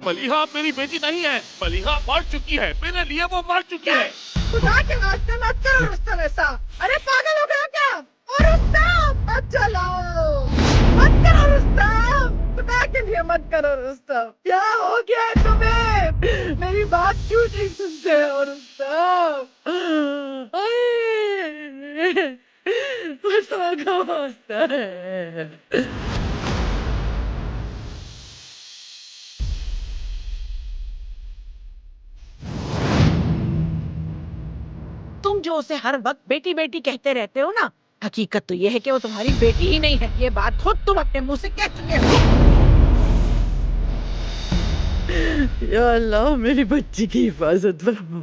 मलिहा मेरी बेटी नहीं है, मलिहा मर चुकी है, मेरे लिए वो मर चुकी है। खुदा के वास्ते मत करो रुस्तम ऐसा। अरे पागल हो गया क्या? और रुस्तम मत चलाओ, मत करो रुस्तम, खुदा के लिए मत करो रुस्तम। क्या हो गया है तुम्हें? मेरी बात क्यों नहीं सुनते हो रुस्तम? खुदा का वास्ता है। तुम जो उसे हर वक्त बेटी बेटी कहते रहते हो ना, हकीकत तो ये है कि वो तुम्हारी बेटी ही नहीं है। ये बात खुद तुम अपने मुंह से कह चुके हो। या अल्लाह, मेरी बच्ची की हिफाजत फरमा।